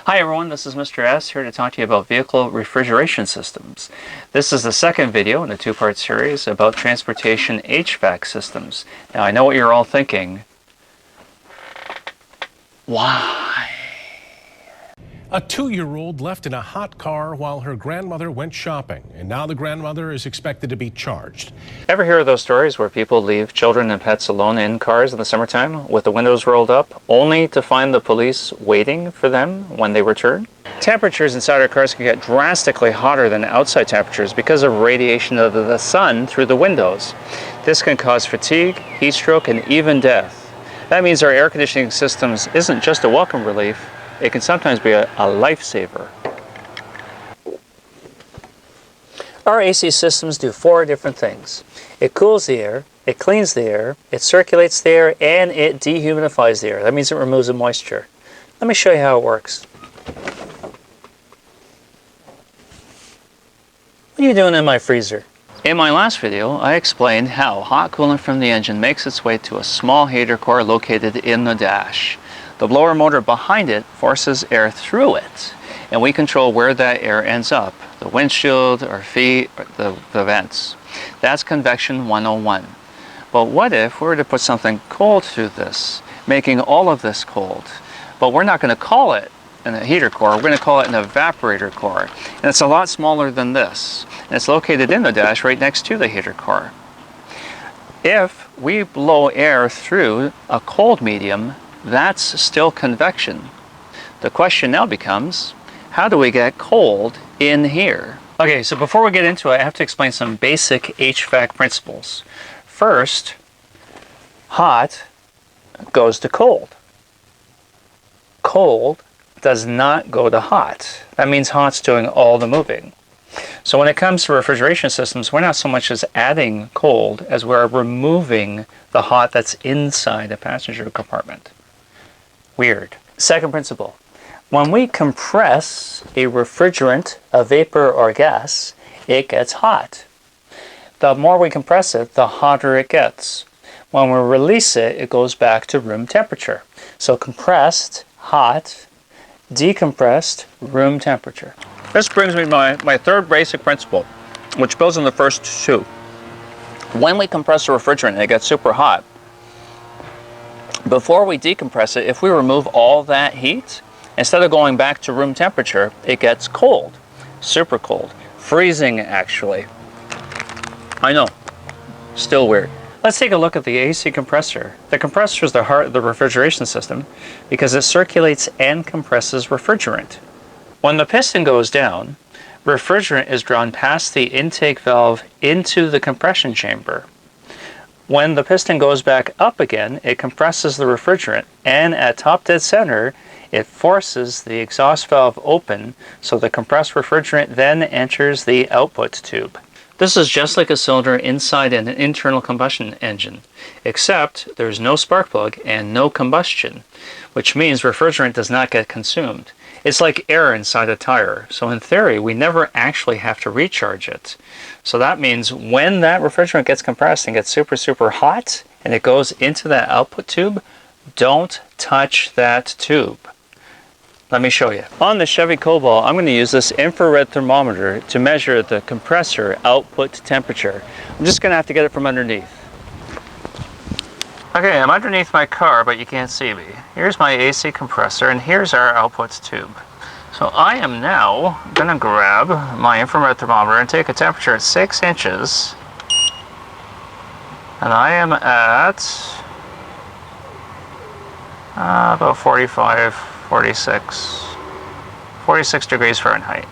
Hi everyone, this is Mr. S here to talk to you about vehicle refrigeration systems. This is the second video in a two-part series about transportation HVAC systems. Now I know what you're all thinking. Why? A 2-year-old left in a hot car while her grandmother went shopping, and now the grandmother is expected to be charged. Ever hear of those stories where people leave children and pets alone in cars in the summertime with the windows rolled up, only to find the police waiting for them when they return? Temperatures inside our cars can get drastically hotter than outside temperatures because of radiation of the sun through the windows. This can cause fatigue, heat stroke, and even death. That means our air conditioning systems isn't just a welcome relief, it can sometimes be a lifesaver. Our AC systems do 4 different things. It cools the air, it cleans the air, it circulates the air, and it dehumidifies the air. That means it removes the moisture. Let me show you how it works. What are you doing in my freezer? In my last video, I explained how hot coolant from the engine makes its way to a small heater core located in the dash. The blower motor behind it forces air through it, and we control where that air ends up, the windshield, our feet, the vents. That's convection 101. But what if we were to put something cold through this, making all of this cold? But we're not going to call it a heater core, we're going to call it an evaporator core. And it's a lot smaller than this. And it's located in the dash right next to the heater core. If we blow air through a cold medium, that's still convection. The question now becomes, how do we get cold in here? Okay, so before we get into it, I have to explain some basic HVAC principles. First, hot goes to cold. Cold does not go to hot. That means hot's doing all the moving. So when it comes to refrigeration systems, we're not so much as adding cold as we're removing the hot that's inside the passenger compartment. Weird. Second principle. When we compress a refrigerant, a vapor or gas, it gets hot. The more we compress it, the hotter it gets. When we release it, it goes back to room temperature. So compressed, hot, decompressed, room temperature. This brings me to my third basic principle, which builds on the first two. When we compress a refrigerant and it gets super hot, before we decompress it, if we remove all that heat, instead of going back to room temperature, it gets cold, super cold, freezing actually. I know, still weird. Let's take a look at the AC compressor. The compressor is the heart of the refrigeration system because it circulates and compresses refrigerant. When the piston goes down, refrigerant is drawn past the intake valve into the compression chamber. When the piston goes back up again, it compresses the refrigerant, and at top dead center, it forces the exhaust valve open so the compressed refrigerant then enters the output tube. This is just like a cylinder inside an internal combustion engine, except there's no spark plug and no combustion, which means refrigerant does not get consumed. It's like air inside a tire, so in theory we never actually have to recharge it. So that means when that refrigerant gets compressed and gets super hot and it goes into that output tube, don't touch that tube. Let me show you. On the Chevy Cobalt, I'm going to use this infrared thermometer to measure the compressor output temperature. I'm just going to have to get it from underneath. Okay, I'm underneath my car, but you can't see me. Here's my AC compressor, and here's our output tube. So I am now going to grab my infrared thermometer and take a temperature at 6 inches. And I am at about 46 degrees Fahrenheit.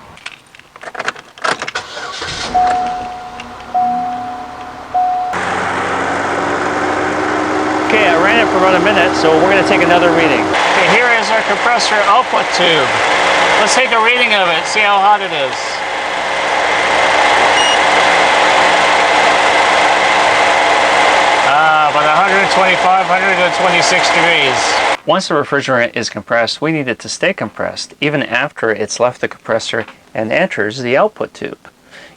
Okay, I ran it for about a minute, so we're going to take another reading. Okay, here is our compressor output tube. Let's take a reading of it, see how hot it is. About 125, 126 degrees. Once the refrigerant is compressed, we need it to stay compressed, even after it's left the compressor and enters the output tube.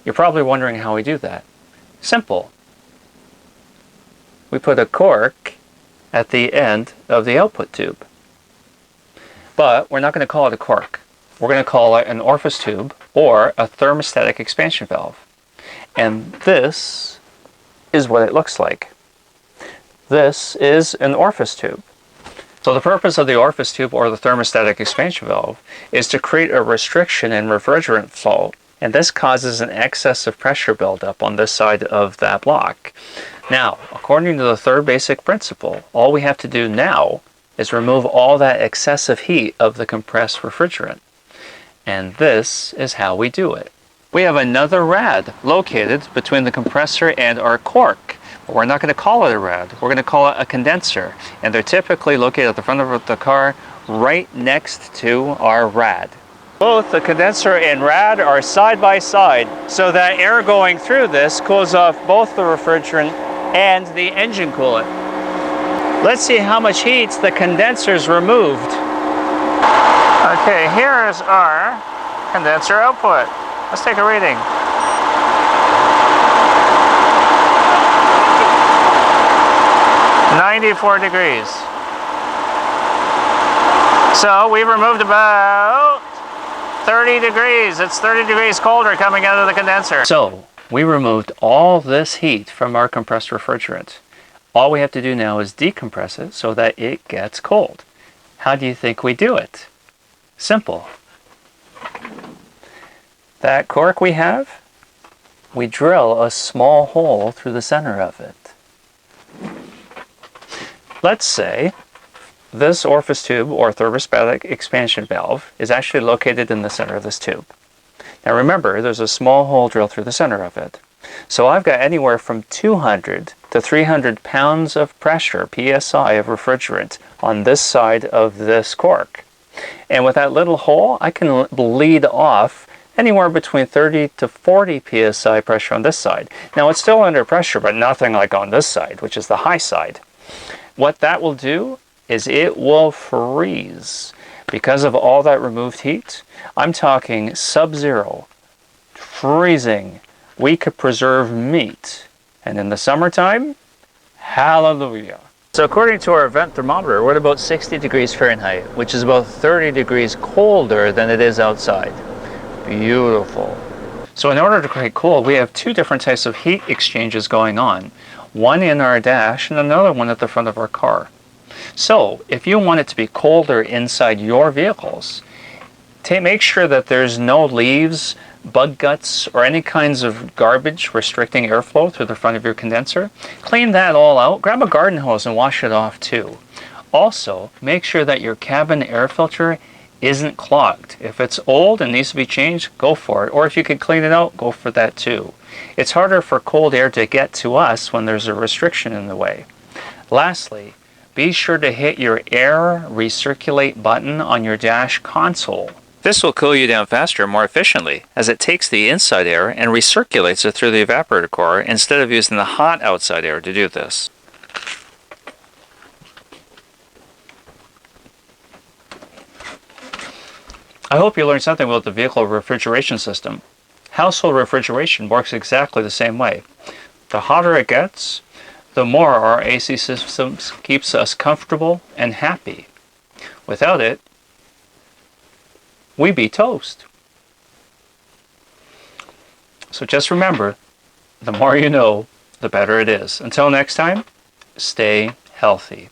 You're probably wondering how we do that. Simple. We put a cork at the end of the output tube. but we're not going to call it a cork. We're going to call it an orifice tube or a thermostatic expansion valve. And this is what it looks like. This is an orifice tube. So the purpose of the orifice tube or the thermostatic expansion valve is to create a restriction in refrigerant flow, and this causes an excess of pressure buildup on this side of that block. Now, according to the third basic principle, all we have to do now is remove all that excessive heat of the compressed refrigerant. And this is how we do it. We have another rad located between the compressor and our cork. But we're not going to call it a rad. We're going to call it a condenser. And they're typically located at the front of the car right next to our rad. Both the condenser and rad are side by side, so that air going through this cools off both the refrigerant and the engine coolant. Let's see how much heat the condenser's removed. Okay, here is our condenser output. Let's take a reading. -94 degrees. So we've removed about 30 degrees. It's 30 degrees colder coming out of the condenser. So we removed all this heat from our compressed refrigerant. All we have to do now is decompress it so that it gets cold. How do you think we do it? Simple. That cork we have, we drill a small hole through the center of it. Let's say this orifice tube or thermostatic expansion valve is actually located in the center of this tube. Now remember, there's a small hole drilled through the center of it. So I've got anywhere from 200 to 300 pounds of pressure, PSI, of refrigerant on this side of this cork. And with that little hole, I can bleed off anywhere between 30 to 40 PSI pressure on this side. Now it's still under pressure, but nothing like on this side, which is the high side. What that will do is it will freeze. Because of all that removed heat, I'm talking sub-zero, freezing. We could preserve meat. And in the summertime, hallelujah. So according to our vent thermometer, we're at about 60 degrees Fahrenheit, which is about 30 degrees colder than it is outside. Beautiful. So in order to create cool, we have two different types of heat exchanges going on. One in our dash and another one at the front of our car. So if you want it to be colder inside your vehicles, make sure that there's no leaves, bug guts, or any kinds of garbage restricting airflow through the front of your condenser. Clean that all out. Grab a garden hose and wash it off too. Also, make sure that your cabin air filter isn't clogged. If it's old and needs to be changed, go for it. Or if you can clean it out, go for that too. It's harder for cold air to get to us when there's a restriction in the way. Lastly, be sure to hit your air recirculate button on your dash console. This will cool you down faster and more efficiently, as it takes the inside air and recirculates it through the evaporator core instead of using the hot outside air to do this. I hope you learned something about the vehicle refrigeration system. Household refrigeration works exactly the same way. The hotter it gets, the more our AC system keeps us comfortable and happy. Without it, we be toast. So just remember, the more you know, the better it is. Until next time, stay healthy.